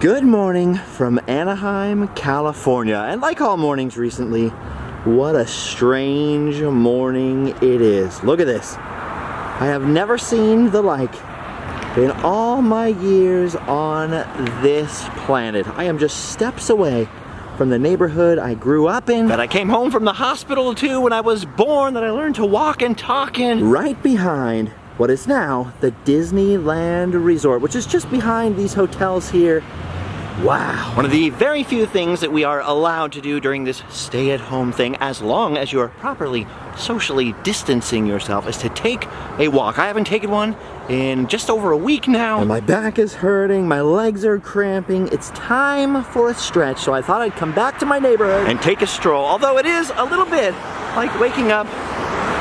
Good morning from Anaheim, California. And like all mornings recently, what a strange morning it is. Look at this. I have never seen the like in all my years on this planet. I am just steps away from the neighborhood I grew up in, that I came home from the hospital to when I was born, that I learned to walk and talk in. Right behind what is now the Disneyland Resort, which is just behind these hotels here. Wow. One of the very few things that we are allowed to do during this stay-at-home thing, as long as you are properly socially distancing yourself, is to take a walk. I haven't taken one in just over a week now. And my back is hurting, my legs are cramping. It's time for a stretch, so I thought I'd come back to my neighborhood and take a stroll. Although it is a little bit like waking up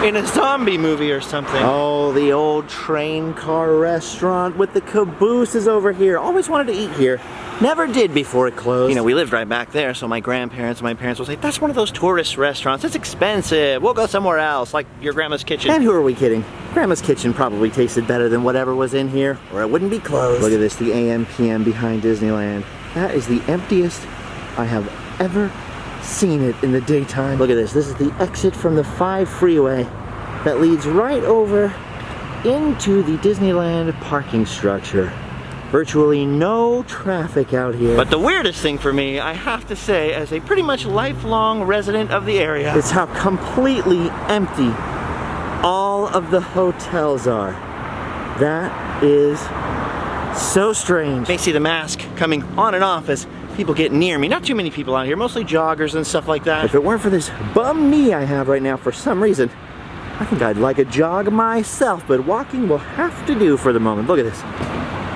in a zombie movie or something. Oh, the old train car restaurant with the caboose is over here. Always wanted to eat here. Never did before it closed. You know, we lived right back there, so my grandparents and my parents would say, that's one of those tourist restaurants. It's expensive. We'll go somewhere else, like your grandma's kitchen. And who are we kidding? Grandma's kitchen probably tasted better than whatever was in here, or it wouldn't be closed. Look at this, the AM PM behind Disneyland. That is the emptiest I have ever seen it in the daytime. Look at this. This is the exit from the 5 freeway that leads right over into the Disneyland parking structure. Virtually no traffic out here. But the weirdest thing for me, I have to say, as a pretty much lifelong resident of the area, is how completely empty all of the hotels are. That is so strange. You may see the mask coming on and off as people get near me. Not too many people out here, mostly joggers and stuff like that. If it weren't for this bum knee I have right now, for some reason, I think I'd like a jog myself, but walking will have to do for the moment. Look at this.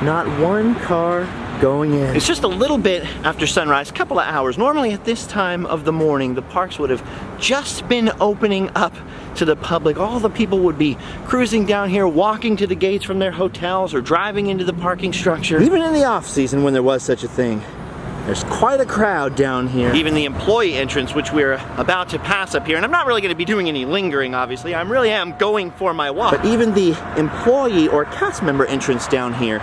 Not one car going in. It's just a little bit after sunrise, a couple of hours. Normally at this time of the morning, the parks would have just been opening up to the public. All the people would be cruising down here, walking to the gates from their hotels or driving into the parking structure. Even in the off season when there was such a thing, there's quite a crowd down here. Even the employee entrance, which we're about to pass up here, and I'm not really going to be doing any lingering, obviously. I really am going for my walk. But even the employee or cast member entrance down here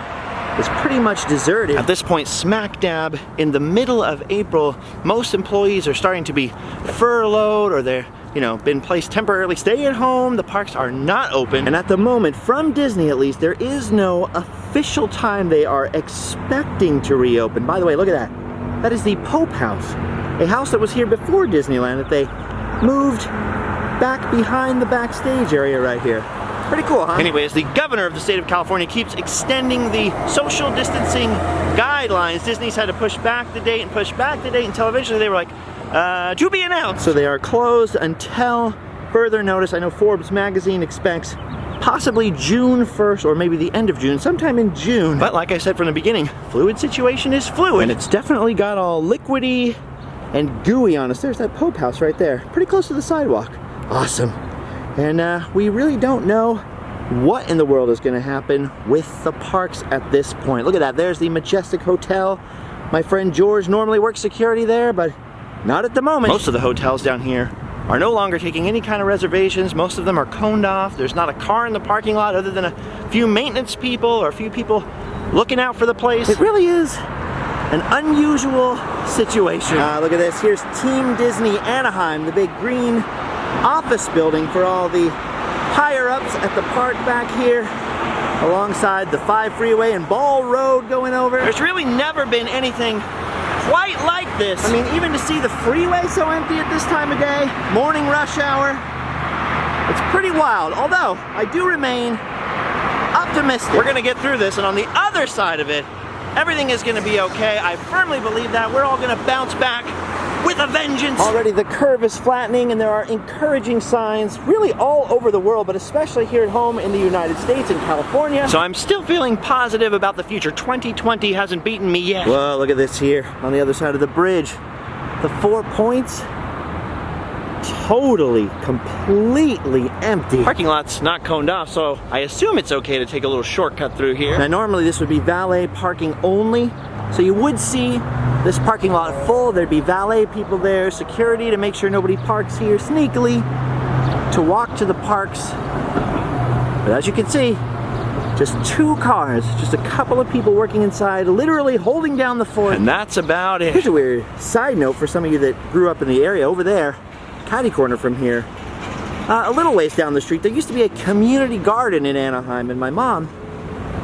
is pretty much deserted. At this point, smack dab in the middle of April, most employees are starting to be furloughed, or they're, been placed temporarily stay at home. The parks are not open. And at the moment, from Disney at least, there is no official time they are expecting to reopen. By the way, look at that. That is the Pope House, a house that was here before Disneyland that they moved back behind the backstage area right here. Pretty cool, huh? Anyways, the governor of the state of California keeps extending the social distancing guidelines. Disney's had to push back the date and push back the date until eventually they were like, to be announced. So they are closed until further notice. I know Forbes magazine expects possibly June 1st or maybe the end of June, sometime in June. But like I said from the beginning, fluid situation is fluid. And it's definitely got all liquidy and gooey on us. There's that Pope House right there, pretty close to the sidewalk. Awesome. And we really don't know what in the world is going to happen with the parks at this point. Look at that. There's the Majestic Hotel. My friend George normally works security there, but not at the moment. Most of the hotels down here are no longer taking any kind of reservations. Most of them are coned off. There's not a car in the parking lot other than a few maintenance people or a few people looking out for the place. It really is an unusual situation. Look at this. Here's Team Disney Anaheim, the big green office building for all the higher-ups at the park back here, alongside the 5 freeway and Ball Road going over. There's really never been anything quite like this. I mean, even to see the freeway so empty at this time of day, morning rush hour, it's pretty wild. Although, I do remain optimistic. We're gonna get through this, and on the other side of it, everything is gonna be okay. I firmly believe that. We're all gonna bounce back with a vengeance. Already the curve is flattening, and there are encouraging signs really all over the world, but especially here at home in the United States and California. So I'm still feeling positive about the future. 2020 hasn't beaten me yet. Well, look at this here on the other side of the bridge. The 4 Points, totally, completely empty. Parking lot's not coned off, so I assume it's okay to take a little shortcut through here. Now normally this would be valet parking only, so you would see this parking lot full. There'd be valet people there, security to make sure nobody parks here sneakily to walk to the parks. But as you can see, Just 2 cars, just a couple of people working inside, literally holding down the fort. And that's about it. Here's a weird side note for some of you that grew up in the area. Over there, catty corner from here, a little ways down the street, there used to be a community garden in Anaheim, and my mom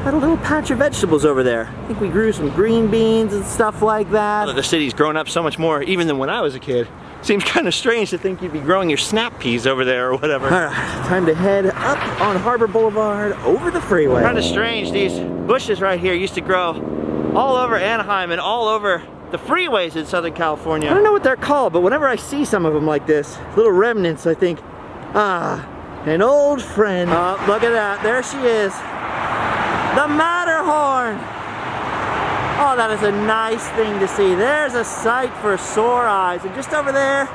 had a little patch of vegetables over there. I think we grew some green beans and stuff like that. The city's grown up so much more, even than when I was a kid. Seems kind of strange to think you'd be growing your snap peas over there or whatever. All right, time to head up on Harbor Boulevard over the freeway. Kind of strange, these bushes right here used to grow all over Anaheim and all over the freeways in Southern California. I don't know what they're called, but whenever I see some of them like this, little remnants, I think, ah, an old friend. Oh, look at that, there she is. The Matterhorn. Oh, that is a nice thing to see. There's a sight for sore eyes. And just over there,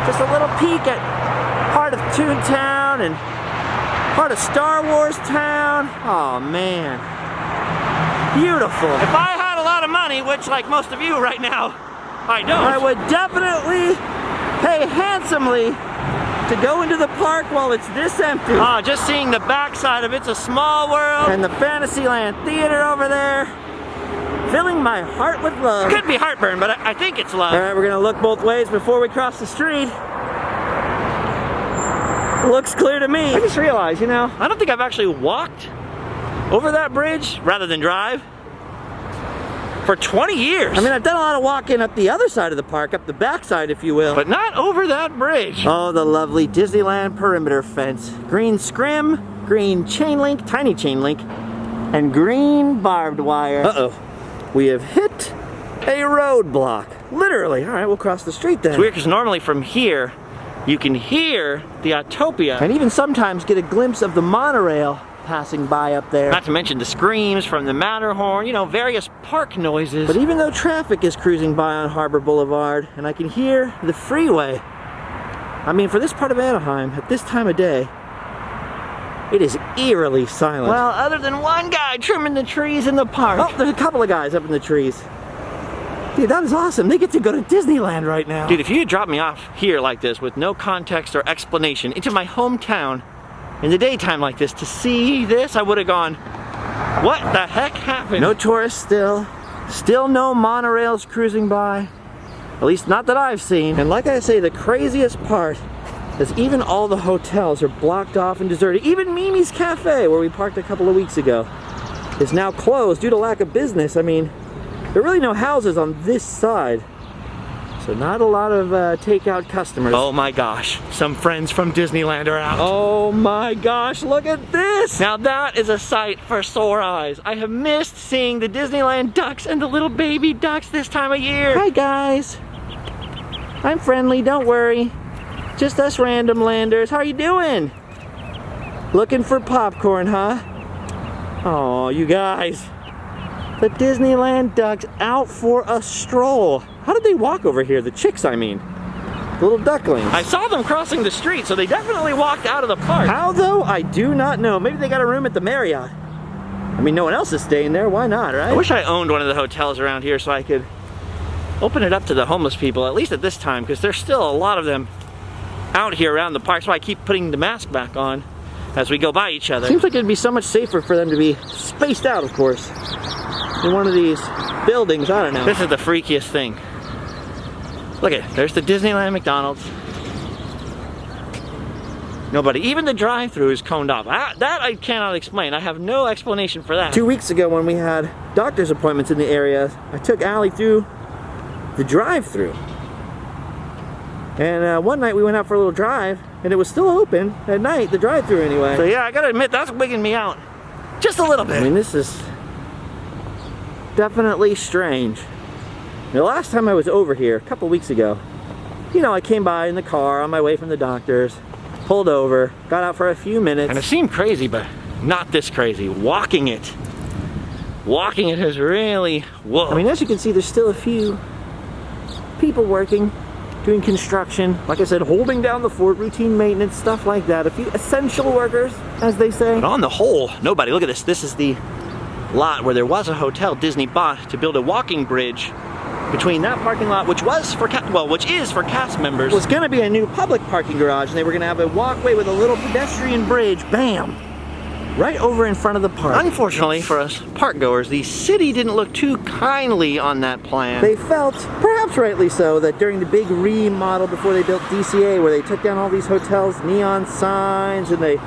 just a little peek at part of Toontown and part of Star Wars Town. Oh, man. Beautiful. If I had a lot of money, which like most of you right now, I don't. I would definitely pay handsomely to go into the park while it's this empty. Oh, just seeing the backside of It's a Small World. And the Fantasyland Theater over there, filling my heart with love. Could be heartburn, but I think it's love. All right, we're gonna look both ways before we cross the street. Looks clear to me. I just realized, you know, I don't think I've actually walked over that bridge rather than drive for 20 years. I mean, I've done a lot of walking up the other side of the park, up the backside, if you will. But not over that bridge. Oh, the lovely Disneyland perimeter fence. Green scrim, green chain link, tiny chain link, and green barbed wire. Uh-oh. We have hit a roadblock. Literally. All right, we'll cross the street then. It's weird because normally from here, you can hear the Autopia. And even sometimes get a glimpse of the monorail passing by up there. Not to mention the screams from the Matterhorn, you know, various park noises. But even though traffic is cruising by on Harbor Boulevard, and I can hear the freeway, I mean, for this part of Anaheim, at this time of day, it is eerily silent. Well, other than one guy trimming the trees in the park. Oh, there's a couple of guys up in the trees. Dude, that is awesome. They get to go to Disneyland right now. Dude, if you had dropped me off here like this with no context or explanation into my hometown in the daytime like this to see this, I would have gone, what the heck happened? No tourists still. Still no monorails cruising by. At least not that I've seen. And like I say, the craziest part is even all the hotels are blocked off and deserted. Even Mimi's Cafe, where we parked a couple of weeks ago, is now closed due to lack of business. I mean, there are really no houses on this side, so not a lot of takeout customers. Oh my gosh, some friends from Disneyland are out. Oh my gosh, look at this! Now that is a sight for sore eyes. I have missed seeing the Disneyland ducks and the little baby ducks this time of year. Hi guys, I'm friendly, don't worry. Just us random landers. How are you doing? Looking for popcorn, huh? Oh, you guys. The Disneyland ducks out for a stroll. How did they walk over here? The chicks, I mean. The little ducklings. I saw them crossing the street, so they definitely walked out of the park. How though? I do not know. Maybe they got a room at the Marriott. I mean, no one else is staying there. Why not, right? I wish I owned one of the hotels around here so I could open it up to the homeless people, at least at this time, because there's still a lot of them out here around the park, so I keep putting the mask back on as we go by each other. Seems like it'd be so much safer for them to be spaced out, of course, in one of these buildings. I don't know. This is the freakiest thing. Look at it. There's the Disneyland McDonald's. Nobody. Even the drive-thru is coned off. That I cannot explain. I have no explanation for that. 2 weeks ago when we had doctor's appointments in the area, I took Allie through the drive-thru. And one night we went out for a little drive, and it was still open at night, the drive-thru anyway. So yeah, I gotta admit, that's wigging me out just a little bit. I mean, this is definitely strange. The last time I was over here, a couple weeks ago, you know, I came by in the car on my way from the doctor's, pulled over, got out for a few minutes. And it seemed crazy, but not this crazy. Walking it has really, whoa. I mean, as you can see, there's still a few people working, doing construction, like I said, holding down the fort, routine maintenance, stuff like that. A few essential workers, as they say. But on the whole, nobody. Look at this. This is the lot where there was a hotel Disney bought to build a walking bridge between that parking lot, which is for cast members. It was going to be a new public parking garage, and they were going to have a walkway with a little pedestrian bridge. Bam! right over in front of the park. Unfortunately for us park goers, the city didn't look too kindly on that plan. They felt, perhaps rightly so, that during the big remodel before they built DCA, where they took down all these hotels, neon signs, and they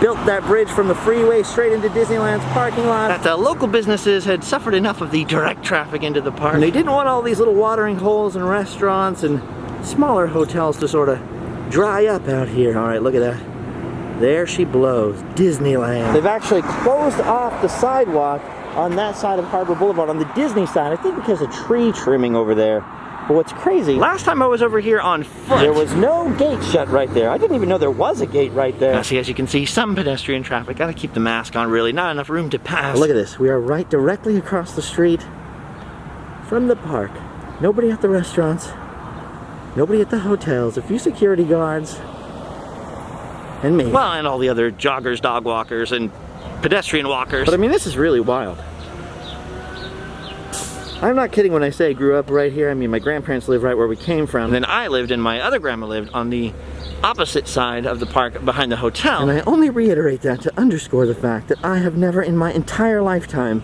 built that bridge from the freeway straight into Disneyland's parking lot, that the local businesses had suffered enough of the direct traffic into the park. and they didn't want all these little watering holes and restaurants and smaller hotels to sort of dry up out here. All right, look at that. There she blows, Disneyland. They've actually closed off the sidewalk on that side of Harbor Boulevard, on the Disney side, I think because of tree trimming over there. But what's crazy, Last time I was over here on foot, there was no gate shut right there. I didn't even know there was a gate right there. see, as you can see, some pedestrian traffic. Gotta keep the mask on, really. Not enough room to pass. Look at this. We are right directly across the street from the park. Nobody at the restaurants. Nobody at the hotels. A few security guards. And me. Well, and all the other joggers, dog walkers, and pedestrian walkers. But I mean, this is really wild. I'm not kidding when I say I grew up right here. I mean, my grandparents lived right where we came from. And then I lived, and my other grandma lived on the opposite side of the park behind the hotel. And I only reiterate that to underscore the fact that I have never in my entire lifetime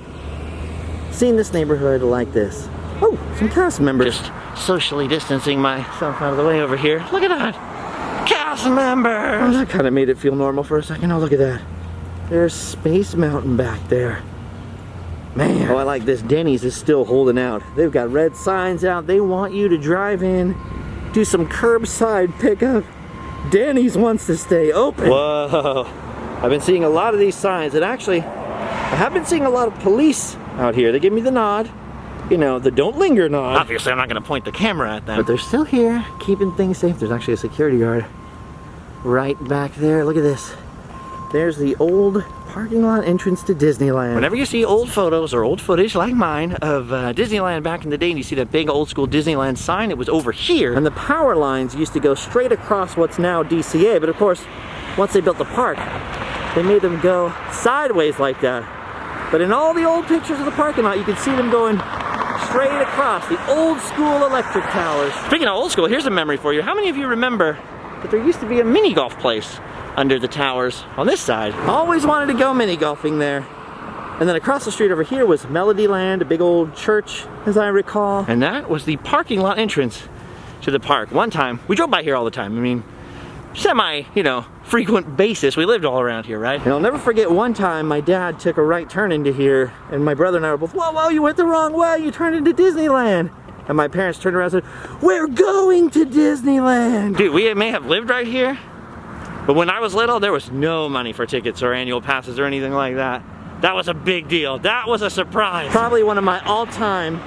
seen this neighborhood like this. Oh, some cast members. Just socially distancing myself out of the way over here. Look at that! Cast Oh, members! that kind of made it feel normal for a second. Oh, look at that. There's Space Mountain back there. Man. Oh, I like this. Denny's is still holding out. They've got red signs out. They want you to drive in, do some curbside pickup. Denny's wants to stay open. Whoa. I've been seeing a lot of these signs, and actually, I have been seeing a lot of police out here. They give me the nod. You know, the don't linger nod. Obviously, I'm not going to point the camera at them. But they're still here, keeping things safe. There's actually a security guard right back there. Look at this. There's the old parking lot entrance to Disneyland. Whenever you see old photos or old footage like mine of Disneyland back in the day, and you see that big old school Disneyland sign, it was over here. And the power lines used to go straight across what's now DCA, but of course, once they built the park, they made them go sideways like that. But in all the old pictures of the parking lot, you can see them going straight across the old school electric towers. Speaking of old school, here's a memory for you. How many of you remember that there used to be a mini golf place under the towers on this side? Always wanted to go mini golfing there. And then across the street over here was Melodyland, a big old church, as I recall. And that was the parking lot entrance to the park. One time, we drove by here all the time. I mean, semi, frequent basis. We lived all around here, right? And I'll never forget one time my dad took a right turn into here, and my brother and I were both, whoa, you went the wrong way, you turned into Disneyland. And my parents turned around and said, we're going to Disneyland. Dude, we may have lived right here, but when I was little, there was no money for tickets or annual passes or anything like that. That was a big deal. That was a surprise. Probably one of my all-time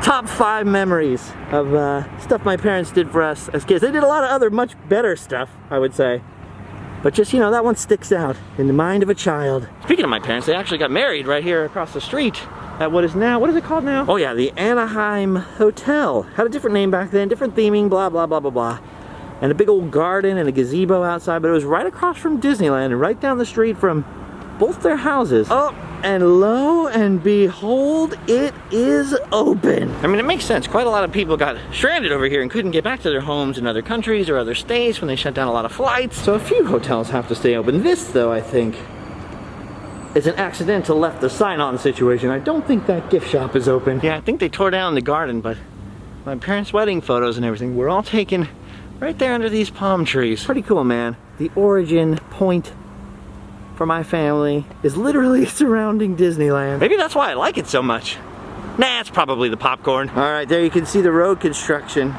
top 5 memories of stuff my parents did for us as kids. They did a lot of other much better stuff, I would say. But just, that one sticks out in the mind of a child. Speaking of my parents, they actually got married right here across the street at what is it called now? Oh yeah, the Anaheim Hotel. Had a different name back then, different theming, blah, blah, blah, blah, blah. And a big old garden and a gazebo outside, but it was right across from Disneyland and right down the street from both their houses. Oh, and lo and behold, it is open. I mean, it makes sense. Quite a lot of people got stranded over here and couldn't get back to their homes in other countries or other states when they shut down a lot of flights. So a few hotels have to stay open. This, though, I think, is an accidental left the sign on situation. I don't think that gift shop is open. Yeah, I think they tore down the garden, but my parents' wedding photos and everything were all taken right there under these palm trees. Pretty cool, man. The origin point for my family is literally surrounding Disneyland. Maybe that's why I like it so much. Nah, it's probably the popcorn. All right, there you can see the road construction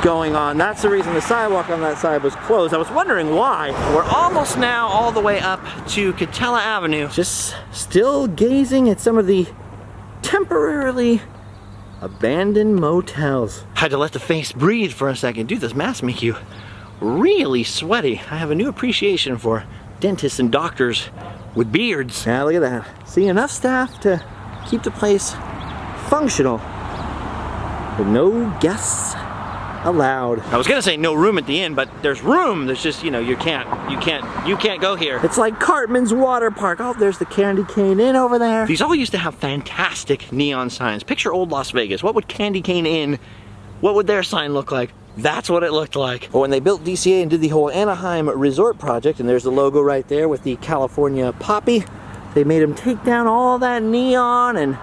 going on. That's the reason the sidewalk on that side was closed. I was wondering why. We're almost now all the way up to Catella Avenue. Just still gazing at some of the temporarily abandoned motels. Had to let the face breathe for a second. Dude, this mask make you really sweaty. I have a new appreciation for dentists and doctors with beards. Yeah, look at that. See, enough staff to keep the place functional, but no guests allowed. I was gonna say no room at the inn, but there's room. There's just, you can't go here. It's like Cartman's Water Park. Oh, there's the Candy Cane Inn over there. These all used to have fantastic neon signs. Picture old Las Vegas. What would Candy Cane Inn, what would their sign look like? that's what it looked like. But when they built DCA and did the whole Anaheim resort project, and there's the logo right there with the California poppy, they made them take down all that neon and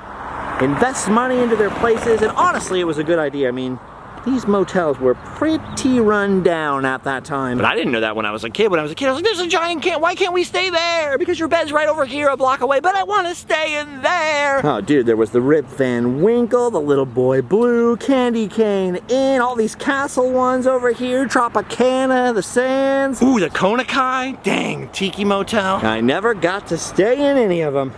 invest money into their places, and honestly, it was a good idea. I mean, these motels were pretty run down at that time. But I didn't know that when I was a kid. When I was a kid, I was like, there's a giant camp. Why can't we stay there? Because your bed's right over here a block away, but I want to stay in there. Oh, dude, there was the Rip Van Winkle, the Little Boy Blue, Candy Cane Inn, all these castle ones over here, Tropicana, the Sands. Ooh, the Konakai. Dang, Tiki Motel. I never got to stay in any of them.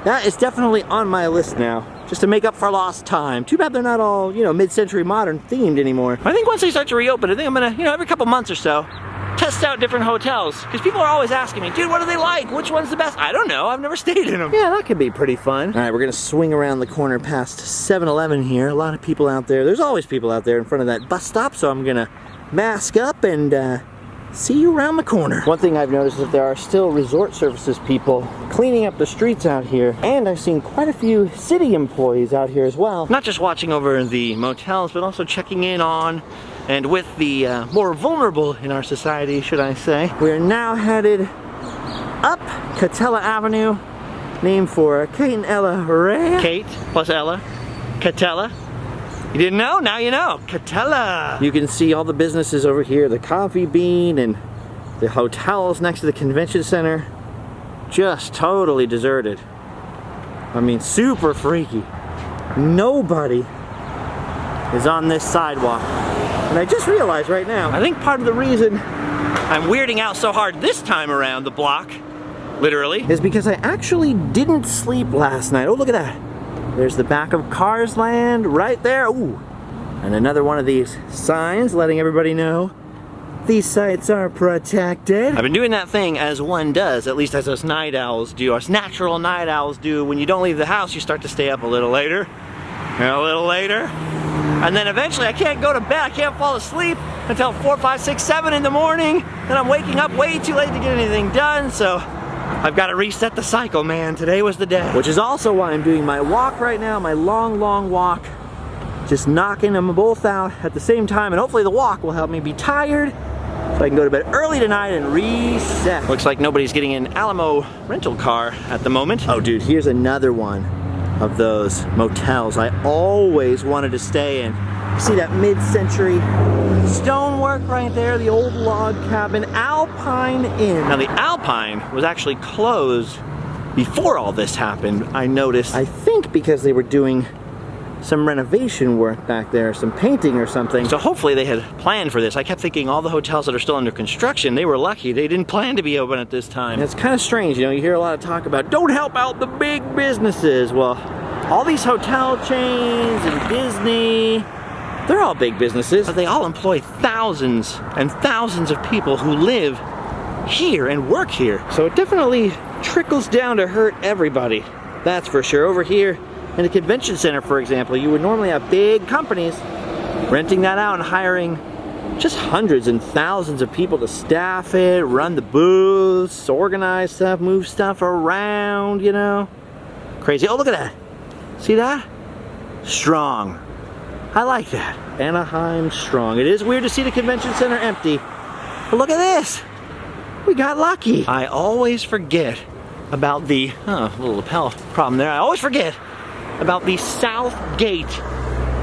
That is definitely on my list now, just to make up for lost time. Too bad they're not all, you know, mid-century modern themed anymore. I think once they start to reopen, I think I'm gonna, you know, every couple months or so, test out different hotels. Because people are always asking me, dude, what do they like? Which one's the best? I don't know, I've never stayed in them. Yeah, that could be pretty fun. All right, we're gonna swing around the corner past 7-Eleven here. A lot of people out there. There's always people out there in front of that bus stop, so I'm gonna mask up and see you around the corner. One thing I've noticed is that there are still resort services people cleaning up the streets out here, and I've seen quite a few city employees out here as well. Not just watching over the motels, but also checking in on and with the more vulnerable in our society, should I say. We're now headed up Catella Avenue, named for Kate and Ella Ray. Kate plus Ella, Catella. You didn't know? Now you know. Catella. You can see all the businesses over here, the Coffee Bean and the hotels next to the convention center. Just totally deserted. I mean, super freaky. Nobody is on this sidewalk. And I just realized right now, I think part of the reason I'm weirding out so hard this time around the block, literally, is because I actually didn't sleep last night. Oh, look at that. There's the back of Cars Land right there. Ooh, and another one of these signs letting everybody know these sites are protected. I've been doing that thing as one does, at least as us night owls do, us natural night owls do. When you don't leave the house, you start to stay up a little later, and a little later, and then eventually I can't go to bed, I can't fall asleep until 4, 5, 6, 7 in the morning. Then I'm waking up way too late to get anything done, so I've got to reset the cycle, man. Today was the day. Which is also why I'm doing my walk right now, my long, long walk. Just knocking them both out at the same time, and hopefully the walk will help me be tired so I can go to bed early tonight and reset. Looks like nobody's getting an Alamo rental car at the moment. Oh, dude, here's another one of those motels I always wanted to stay in. You see that mid-century stonework right there, the old log cabin, Alpine Inn. Now the Alpine was actually closed before all this happened, I noticed. I think because they were doing some renovation work back there, some painting or something. So hopefully they had planned for this. I kept thinking all the hotels that are still under construction, they were lucky. They didn't plan to be open at this time. And it's kind of strange, you know, you hear a lot of talk about don't help out the big businesses. Well, all these hotel chains and Disney, they're all big businesses. But they all employ thousands and thousands of people who live here and work here. So it definitely trickles down to hurt everybody. That's for sure. Over here in the convention center, for example, you would normally have big companies renting that out and hiring just hundreds and thousands of people to staff it, run the booths, organize stuff, move stuff around, you know. Crazy. Oh, look at that. See that? Strong. I like that. Anaheim strong. It is weird to see the convention center empty, but look at this. We got lucky. I always forget about the, little lapel problem there. I always forget about the south gate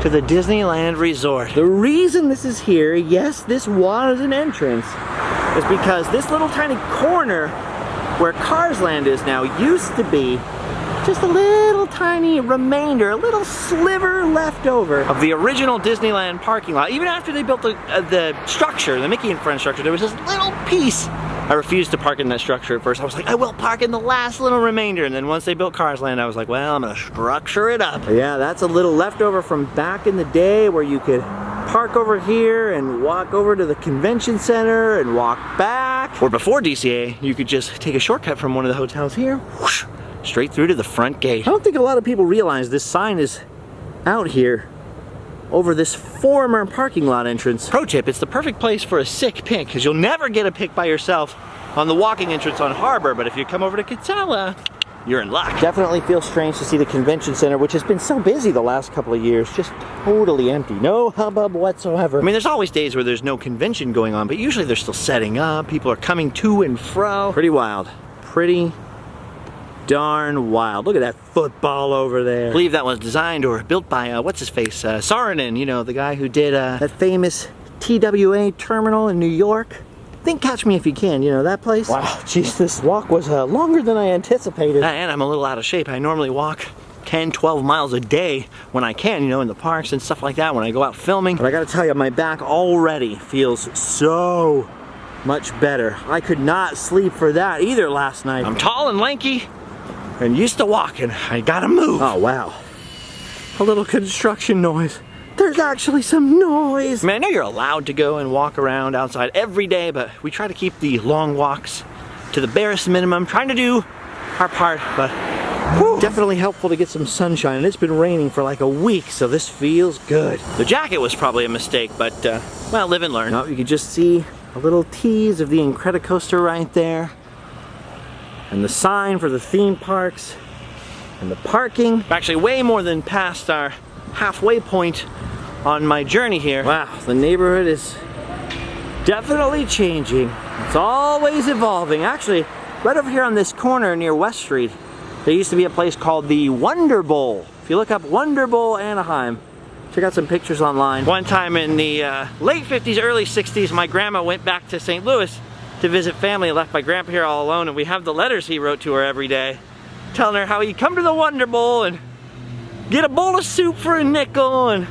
to the Disneyland resort. The reason this is here, yes, this was an entrance, is because this little tiny corner where Cars Land is now used to be just a little tiny remainder, a little sliver left over of the original Disneyland parking lot. Even after they built the structure, the Mickey and Friends structure, there was this little piece. I refused to park in that structure at first. I was like, I will park in the last little remainder. And then once they built Cars Land, I was like, well, I'm gonna structure it up. Yeah, that's a little leftover from back in the day where you could park over here and walk over to the convention center and walk back. Or before DCA, you could just take a shortcut from one of the hotels here, whoosh, straight through to the front gate. I don't think a lot of people realize this sign is out here over this former parking lot entrance. Pro tip, it's the perfect place for a sick pic, because you'll never get a pic by yourself on the walking entrance on Harbor, but if you come over to Catella, you're in luck. Definitely feels strange to see the convention center, which has been so busy the last couple of years, just totally empty. No hubbub whatsoever. I mean, there's always days where there's no convention going on, but usually they're still setting up. People are coming to and fro. Pretty wild. Pretty darn wild. Look at that football over there. I believe that was designed or built by, what's his face? Saarinen, you know, the guy who did that famous TWA terminal in New York. Think Catch Me If You Can, you know that place? Wow, jeez, this walk was longer than I anticipated. And I'm a little out of shape. I normally walk 10, 12 miles a day when I can, you know, in the parks and stuff like that, when I go out filming. But I gotta tell you, my back already feels so much better. I could not sleep for that either last night. I'm tall and lanky and used to walking. I gotta move. Oh, wow. A little construction noise. There's actually some noise. I mean, I know you're allowed to go and walk around outside every day, but we try to keep the long walks to the barest minimum, trying to do our part, but whew, definitely helpful to get some sunshine, and it's been raining for like a week, so this feels good. The jacket was probably a mistake, but, well, live and learn. No, you can just see a little tease of the Incredicoaster right there, and the sign for the theme parks, and the parking. We're actually way more than past our halfway point on my journey here. Wow, the neighborhood is definitely changing. It's always evolving. Actually, right over here on this corner near West Street, there used to be a place called the Wonder Bowl. If you look up Wonder Bowl Anaheim, check out some pictures online. One time in the late 50s, early 60s, my grandma went back to St. Louis to visit family and left my grandpa here all alone, and we have the letters he wrote to her every day telling her how he'd come to the Wonder Bowl and get a bowl of soup for a nickel, and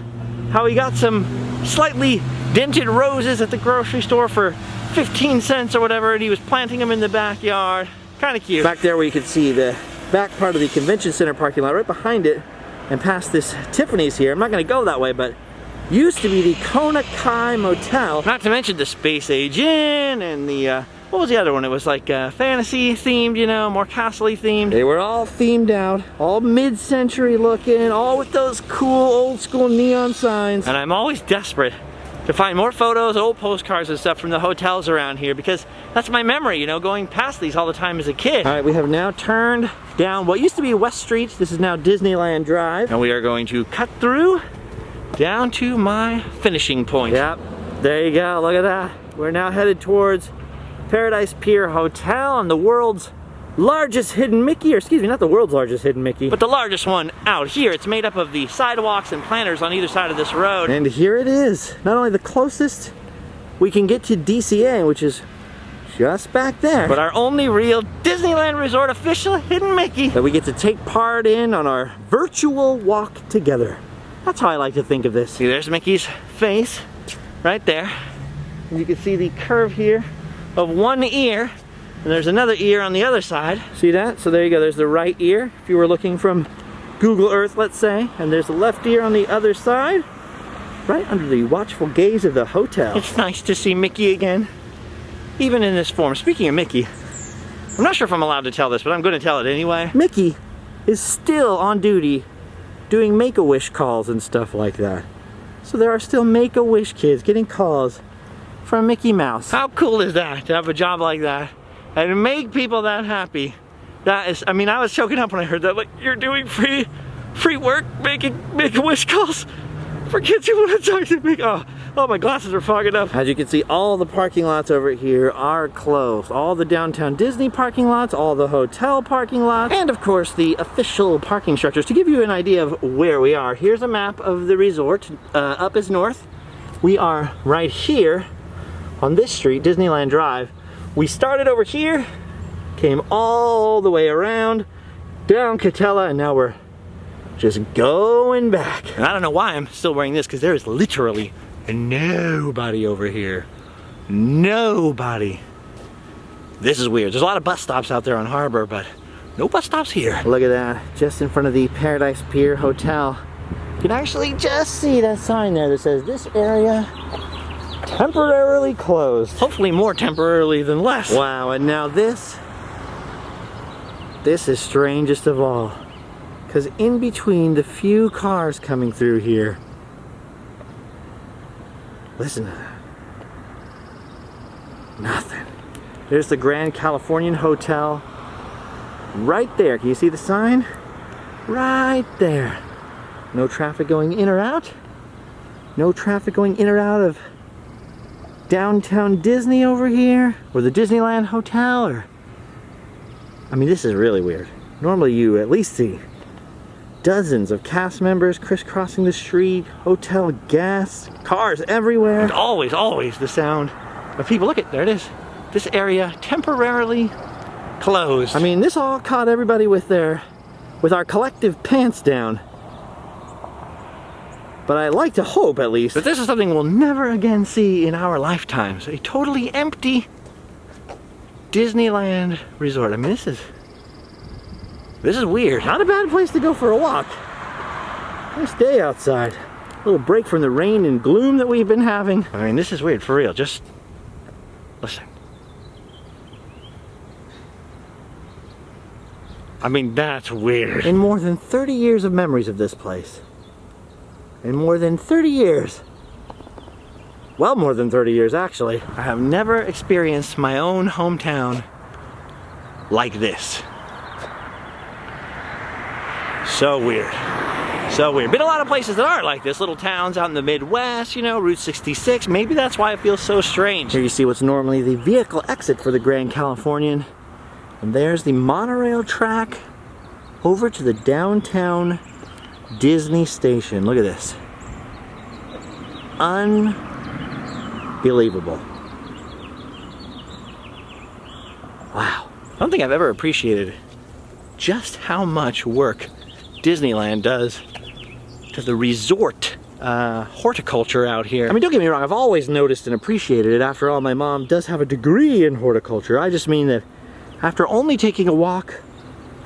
how he got some slightly dented roses at the grocery store for 15 cents or whatever, and he was planting them in the backyard. Kind of cute. Back there where you can see the back part of the convention center parking lot, right behind it, and past this Tiffany's here. I'm not going to go that way, but used to be the Kona Kai Motel. Not to mention the Space Age Inn and the, what was the other one? It was like fantasy themed, you know, more castle-y themed. They were all themed out, all mid-century looking, all with those cool old school neon signs. And I'm always desperate to find more photos, old postcards and stuff from the hotels around here, because that's my memory, you know, going past these all the time as a kid. All right, we have now turned down what used to be West Street. This is now Disneyland Drive. And we are going to cut through down to my finishing point. Yep, there you go, look at that. We're now headed towards Paradise Pier Hotel and the world's largest hidden Mickey, or excuse me, not the world's largest hidden Mickey, but the largest one out here. It's made up of the sidewalks and planters on either side of this road. And here it is. Not only the closest we can get to DCA, which is just back there, but our only real Disneyland Resort official hidden Mickey that we get to take part in on our virtual walk together. That's how I like to think of this. See, there's Mickey's face right there. And you can see the curve here of one ear, and there's another ear on the other side. See that? So there you go, there's the right ear, if you were looking from Google Earth, let's say, and there's the left ear on the other side, right under the watchful gaze of the hotel. It's nice to see Mickey again, even in this form. Speaking of Mickey, I'm not sure if I'm allowed to tell this, but I'm going to tell it anyway. Mickey is still on duty doing Make-A-Wish calls and stuff like that. So there are still Make-A-Wish kids getting calls from Mickey Mouse. How cool is that, to have a job like that and make people that happy? That is, I mean, I was choking up when I heard that. Like, you're doing free work making Make-A-Wish calls for kids who want to talk to Mickey. Oh, my glasses are fogging up. As you can see, all the parking lots over here are closed. All the downtown Disney parking lots, all the hotel parking lots, and of course the official parking structures. To give you an idea of where we are, here's a map of the resort. Up is north. We are right here on this street, Disneyland Drive. We started over here, came all the way around, down Catella, and now we're just going back. And I don't know why I'm still wearing this, because there is literally nobody over here. Nobody. This is weird. There's a lot of bus stops out there on Harbor, but no bus stops here. Look at that, just in front of the Paradise Pier Hotel. You can actually just see that sign there that says this area temporarily closed. Hopefully more temporarily than less. Wow, and now this is strangest of all. Because in between the few cars coming through here, listen to that. Nothing. There's the Grand Californian Hotel. right there. Can you see the sign? Right there. No traffic going in or out. No traffic going in or out of downtown Disney over here, or the Disneyland Hotel, or... I mean, this is really weird. Normally you at least see dozens of cast members crisscrossing the street, hotel guests, cars everywhere. And always, always the sound of people. Look at, there it is. This area temporarily closed. I mean, this all caught everybody with our collective pants down. But I like to hope, at least, that this is something we'll never again see in our lifetimes. A totally empty Disneyland resort. I mean, this is weird. Not a bad place to go for a walk. Nice day outside. A little break from the rain and gloom that we've been having. I mean, this is weird, for real. Just listen. I mean, that's weird. In more than 30 years of memories of this place. In more than 30 years. Well, more than 30 years, actually. I have never experienced my own hometown like this. So weird. So weird. Been a lot of places that aren't like this. Little towns out in the Midwest, you know, Route 66. Maybe that's why it feels so strange. Here you see what's normally the vehicle exit for the Grand Californian. And there's the monorail track over to the downtown Disney station. Look at this. Unbelievable. Wow. I don't think I've ever appreciated just how much work Disneyland does to the resort horticulture out here. I mean, don't get me wrong, I've always noticed and appreciated it. After all, my mom does have a degree in horticulture. I just mean that after only taking a walk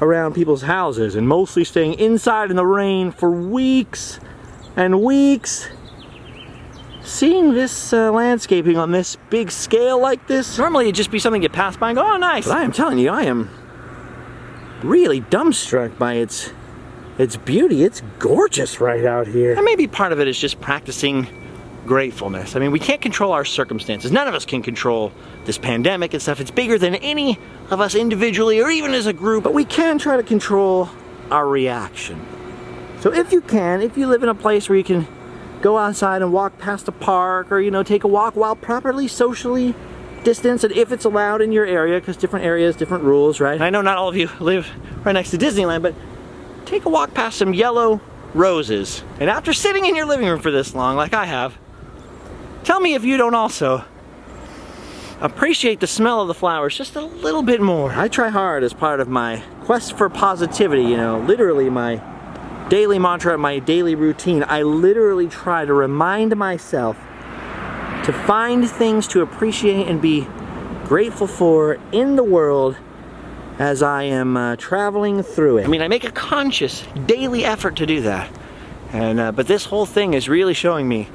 around people's houses and mostly staying inside in the rain for weeks and weeks, seeing this landscaping on this big scale like this, Normally it'd just be something you pass by and go, oh, nice. but I am telling you, I am really dumbstruck by its beauty. It's gorgeous right out here. And maybe part of it is just practicing gratefulness. I mean, we can't control our circumstances. None of us can control this pandemic and stuff. It's bigger than any of us individually or even as a group. But we can try to control our reaction. So if you live in a place where you can go outside and walk past a park, or, you know, take a walk while properly socially distanced, and if it's allowed in your area, because different areas, different rules, right? And I know not all of you live right next to Disneyland, but take a walk past some yellow roses. And after sitting in your living room for this long, like I have, tell me if you don't also appreciate the smell of the flowers just a little bit more. I try hard as part of my quest for positivity, you know, literally my daily mantra, my daily routine. I literally try to remind myself to find things to appreciate and be grateful for in the world as I am traveling through it. I mean, I make a conscious daily effort to do that. And but this whole thing is really showing me,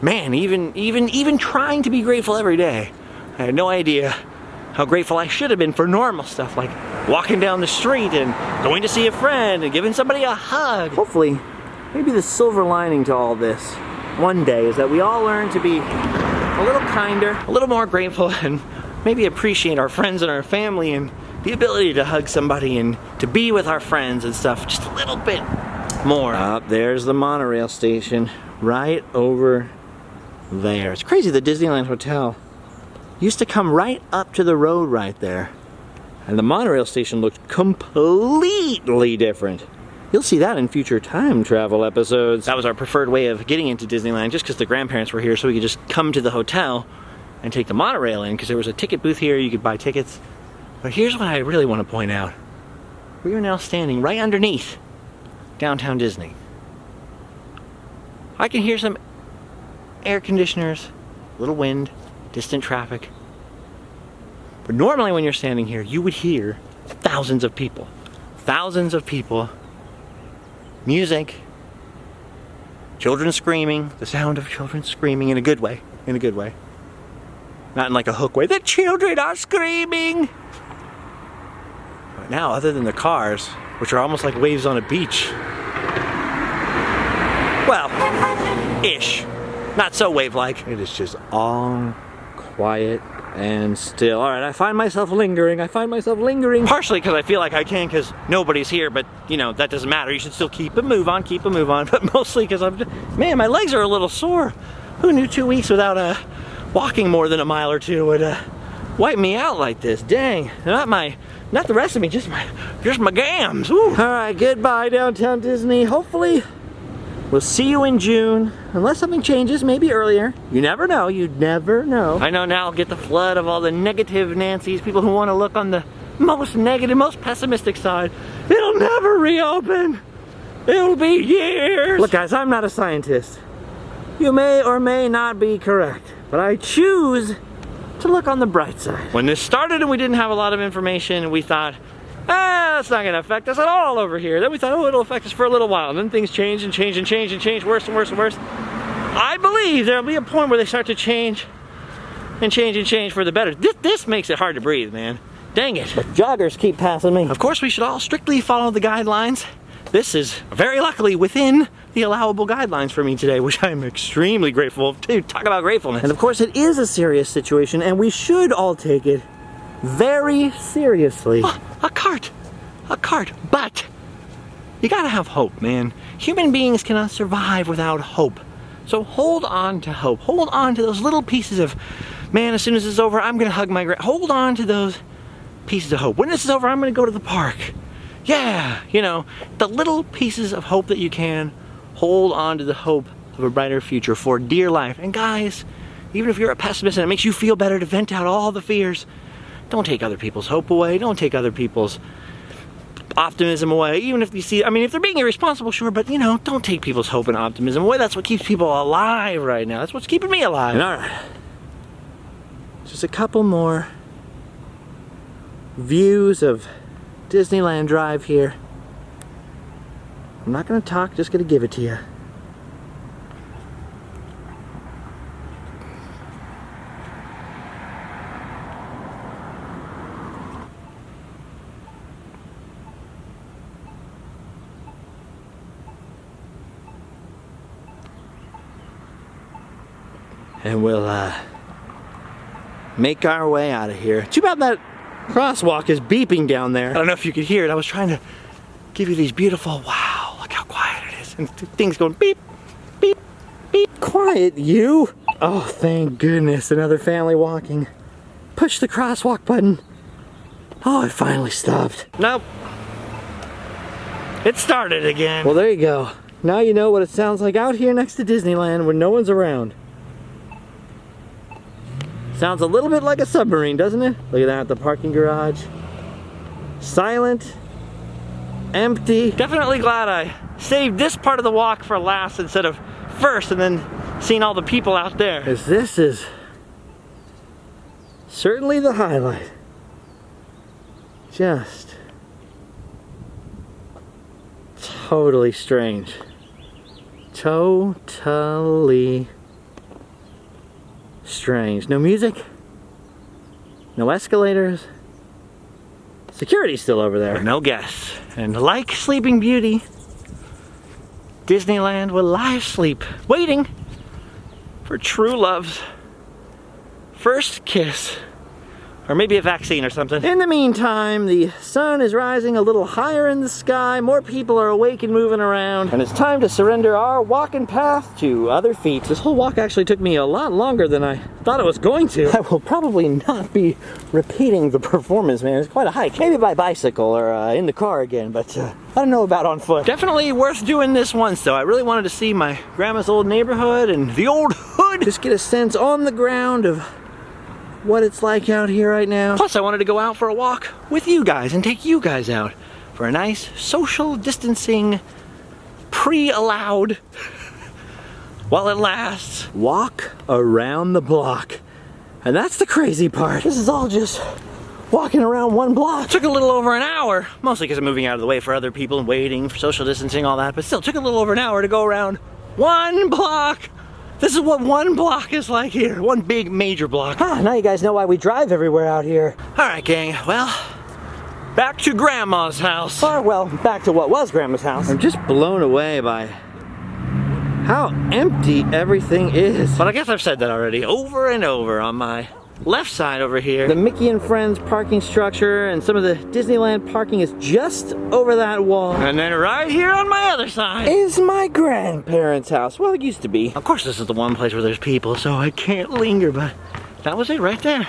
man, even trying to be grateful every day, I had no idea how grateful I should have been for normal stuff like walking down the street and going to see a friend and giving somebody a hug. Hopefully, maybe the silver lining to all this one day is that we all learn to be a little kinder, A little more grateful, and maybe appreciate our friends and our family and the ability to hug somebody and to be with our friends and stuff just a little bit more. There's the monorail station right over there. It's crazy, the Disneyland Hotel used to come right up to the road right there. And the monorail station looked completely different. You'll see that in future time travel episodes. That was our preferred way of getting into Disneyland, just because the grandparents were here, so we could just come to the hotel and take the monorail in, because there was a ticket booth here, you could buy tickets. But here's what I really want to point out. We are now standing right underneath downtown Disney. I can hear some air conditioners, a little wind, distant traffic. But normally when you're standing here, you would hear thousands of people. Thousands of people. Music. Children screaming. The sound of children screaming in a good way. In a good way. Not in like a hook way. The children are screaming! But now, other than the cars, which are almost like waves on a beach. Well, ish. Not so wave-like. It is just all quiet And still, all right, I find myself lingering. Partially because I feel like I can because nobody's here, but you know, that doesn't matter. You should still keep a move on. But mostly because man, my legs are a little sore. Who knew 2 weeks without walking more than a mile or two would wipe me out like this? Dang, not the rest of me, just my gams. Woo. All right, goodbye downtown Disney. Hopefully we'll see you in June, unless something changes, maybe earlier. You never know, I know now I'll get the flood of all the negative Nancy's, people who want to look on the most negative, most pessimistic side. It'll never reopen. It'll be years. Look guys, I'm not a scientist. You may or may not be correct, but I choose to look on the bright side. When this started and we didn't have a lot of information, we thought, that's not gonna affect us at all over here. Then we thought, oh, it'll affect us for a little while. And then things change and change and change and change, worse and worse and worse. I believe there'll be a point where they start to change and change and change for the better. This makes it hard to breathe, man. Dang it. But joggers keep passing me. Of course, we should all strictly follow the guidelines. This is very luckily within the allowable guidelines for me today, which I'm extremely grateful to. Talk about gratefulness. And of course, it is a serious situation, and we should all take it very seriously. Oh, a cart, but you gotta have hope, man. Human beings cannot survive without hope. So hold on to hope. Hold on to those little pieces of, man, as soon as it's over, I'm gonna hug my hold on to those pieces of hope. When this is over, I'm gonna go to the park. Yeah, you know, the little pieces of hope that you can, hold on to the hope of a brighter future for dear life. And guys, even if you're a pessimist and it makes you feel better to vent out all the fears, don't take other people's hope away. Don't take other people's optimism away. Even if you see, I mean, if they're being irresponsible, sure, but you know, don't take people's hope and optimism away. That's what keeps people alive right now. That's what's keeping me alive. And all right, just a couple more views of Disneyland Drive here. I'm not gonna talk, just gonna give it to you. And we'll make our way out of here. Too bad that crosswalk is beeping down there. I don't know if you could hear it. I was trying to give you these beautiful, wow, look how quiet it is. And things going beep, beep, beep. Quiet, you. Oh, thank goodness, another family walking. Push the crosswalk button. Oh, it finally stopped. Nope. It started again. Well, there you go. Now you know what it sounds like out here next to Disneyland when no one's around. Sounds a little bit like a submarine, doesn't it? Look at that, the parking garage. Silent, empty. Definitely glad I saved this part of the walk for last instead of first and then seeing all the people out there. Because this is certainly the highlight. Just totally strange. Totally strange. No music, no escalators. Security's still over there. No guests. And like Sleeping Beauty, Disneyland will live sleep, waiting for true love's first kiss. Or maybe a vaccine or something. In the meantime, the sun is rising a little higher in the sky, more people are awake and moving around, and it's time to surrender our walking path to other feet. This whole walk actually took me a lot longer than I thought it was going to. I will probably not be repeating the performance, man. It's quite a hike. Maybe by bicycle or in the car again, but I don't know about on foot. Definitely worth doing this once though. I really wanted to see my grandma's old neighborhood and the old hood. Just get a sense on the ground of what it's like out here right now. Plus I wanted to go out for a walk with you guys and take you guys out for a nice social distancing, pre-allowed, while it lasts, walk around the block. And that's the crazy part. This is all just walking around one block. Took a little over an hour, mostly because I'm moving out of the way for other people and waiting for social distancing, all that, but still took a little over an hour to go around one block. This is what one block is like here. One big major block. Now you guys know why we drive everywhere out here. All right, gang. Well, back to Grandma's house. Or, well, back to what was Grandma's house. I'm just blown away by how empty everything is. But I guess I've said that already over and over on my left side over here, the Mickey and Friends parking structure and some of the Disneyland parking is just over that wall. And then right here on my other side is my grandparents' house. Well, it used to be. Of course, this is the one place where there's people, so I can't linger, but that was it right there.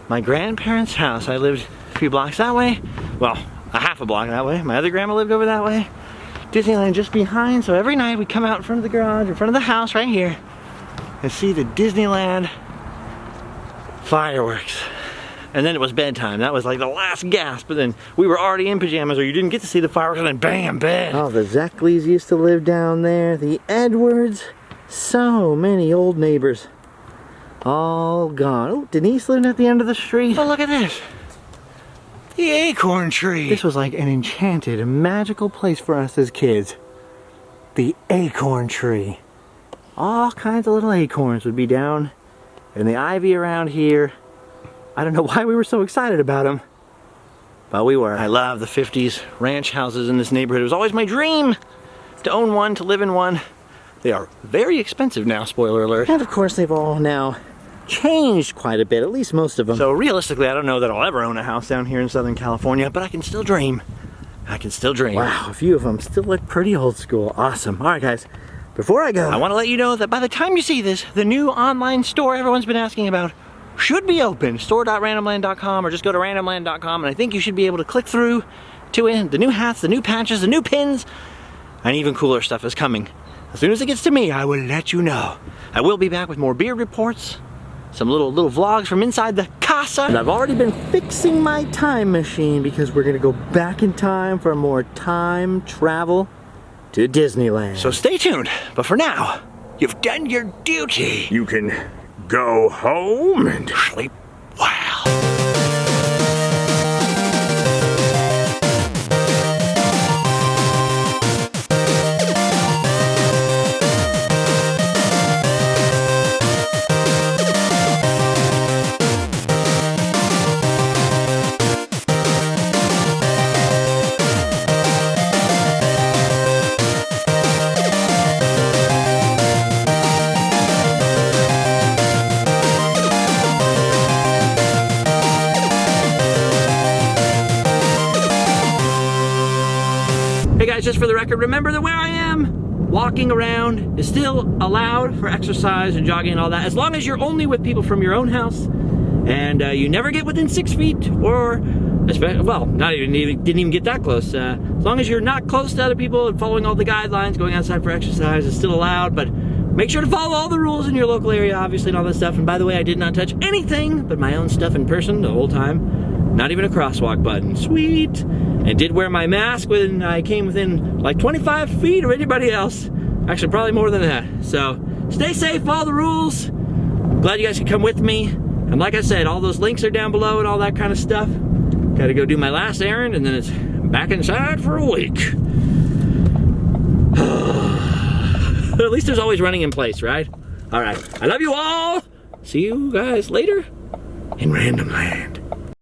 My grandparents' house. I lived a few blocks that way. Well, a half a block that way. My other grandma lived over that way. Disneyland just behind, so every night we come out in front of the garage, in front of the house right here, and see the Disneyland fireworks. And then it was bedtime. That was like the last gasp, but then we were already in pajamas, or you didn't get to see the fireworks, and then bam, bed. Oh, the Zeckleys used to live down there. The Edwards. So many old neighbors. All gone. Oh, Denise lived at the end of the street. Oh, look at this. The acorn tree. This was like an enchanted, magical place for us as kids. The acorn tree. All kinds of little acorns would be down in the ivy around here. I don't know why we were so excited about them, but we were. I love the 50s ranch houses in this neighborhood. It was always my dream to own one, to live in one. They are very expensive now, spoiler alert. And of course they've all now changed quite a bit, at least most of them. So realistically, I don't know that I'll ever own a house down here in Southern California, but I can still dream. I can still dream. Wow, a few of them still look pretty old school. Awesome. All right, guys, before I go, I want to let you know that by the time you see this, the new online store everyone's been asking about should be open. Store.randomland.com, or just go to randomland.com, and I think you should be able to click through to it. The new hats, the new patches, the new pins, and even cooler stuff is coming. As soon as it gets to me, I will let you know. I will be back with more beard reports, some little vlogs from inside the casa. And I've already been fixing my time machine because we're gonna go back in time for more time travel to Disneyland. So stay tuned, but for now, you've done your duty. You can go home and sleep well. Hey guys, just for the record, remember that where I am, walking around is still allowed for exercise and jogging and all that, as long as you're only with people from your own house, and you never get within 6 feet, or, well, didn't even get that close. As long as you're not close to other people and following all the guidelines, going outside for exercise is still allowed, but make sure to follow all the rules in your local area, obviously, and all that stuff. And by the way, I did not touch anything but my own stuff in person the whole time. Not even a crosswalk button. Sweet. And did wear my mask when I came within like 25 feet of anybody else. Actually, probably more than that. So stay safe, follow the rules. Glad you guys could come with me. And like I said, all those links are down below and all that kind of stuff. Gotta go do my last errand, and then it's back inside for a week. At least there's always running in place, right? All right, I love you all. See you guys later in Random Land.